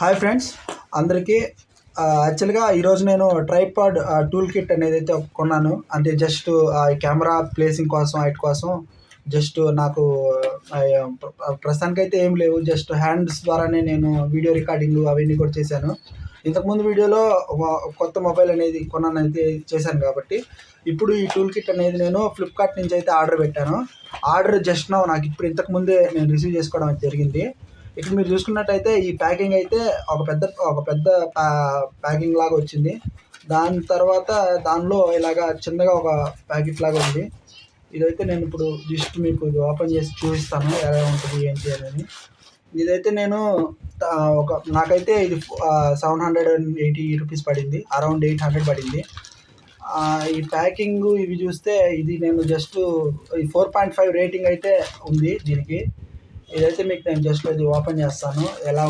Hi friends అందరికీ. యాక్చువల్గా ఈరోజు నేను ట్రైపాడ్ టూల్ కిట్ అనేది అయితే కొన్నాను. అంటే జస్ట్ కెమెరా ప్లేసింగ్ కోసం వాటి కోసం జస్ట్ నాకు ప్రస్తుతానికైతే ఏం లేవు. జస్ట్ హ్యాండ్స్ ద్వారానే నేను వీడియో రికార్డింగ్ అవన్నీ కూడా చేశాను. ఇంతకుముందు వీడియోలో కొత్త మొబైల్ అనేది కొన్నానైతే చేశాను కాబట్టి ఇప్పుడు ఈ టూల్ కిట్ అనేది నేను ఫ్లిప్కార్ట్ నుంచి అయితే ఆర్డర్ పెట్టాను. ఆర్డర్ జస్ట్ నాకు ఇప్పుడు ఇంతకుముందే నేను రిసీవ్ చేసుకోవడం జరిగింది. ఇక్కడ మీరు చూసుకున్నట్టయితే ఈ ప్యాకింగ్ అయితే ఒక పెద్ద ప్యాకింగ్ లాగా వచ్చింది. దాని తర్వాత దానిలో ఇలాగా చిన్నగా ఒక ప్యాకెట్ లాగా ఉంది. ఇదైతే నేను ఇప్పుడు జస్ట్ మీకు ఓపెన్ చేసి చూపిస్తాను ఎలా ఉంటుంది ఏంటి అనేది. ఇదైతే నేను నాకైతే ఇది 780 రూపీస్ పడింది, అరౌండ్ 800 పడింది. ఈ ప్యాకింగ్ ఇవి చూస్తే ఇది నేను జస్ట్ 4.5 రేటింగ్ అయితే ఉంది దీనికి. ఇదైతే మీకు నేను జస్ట్ అది ఓపెన్ చేస్తాను ఎలా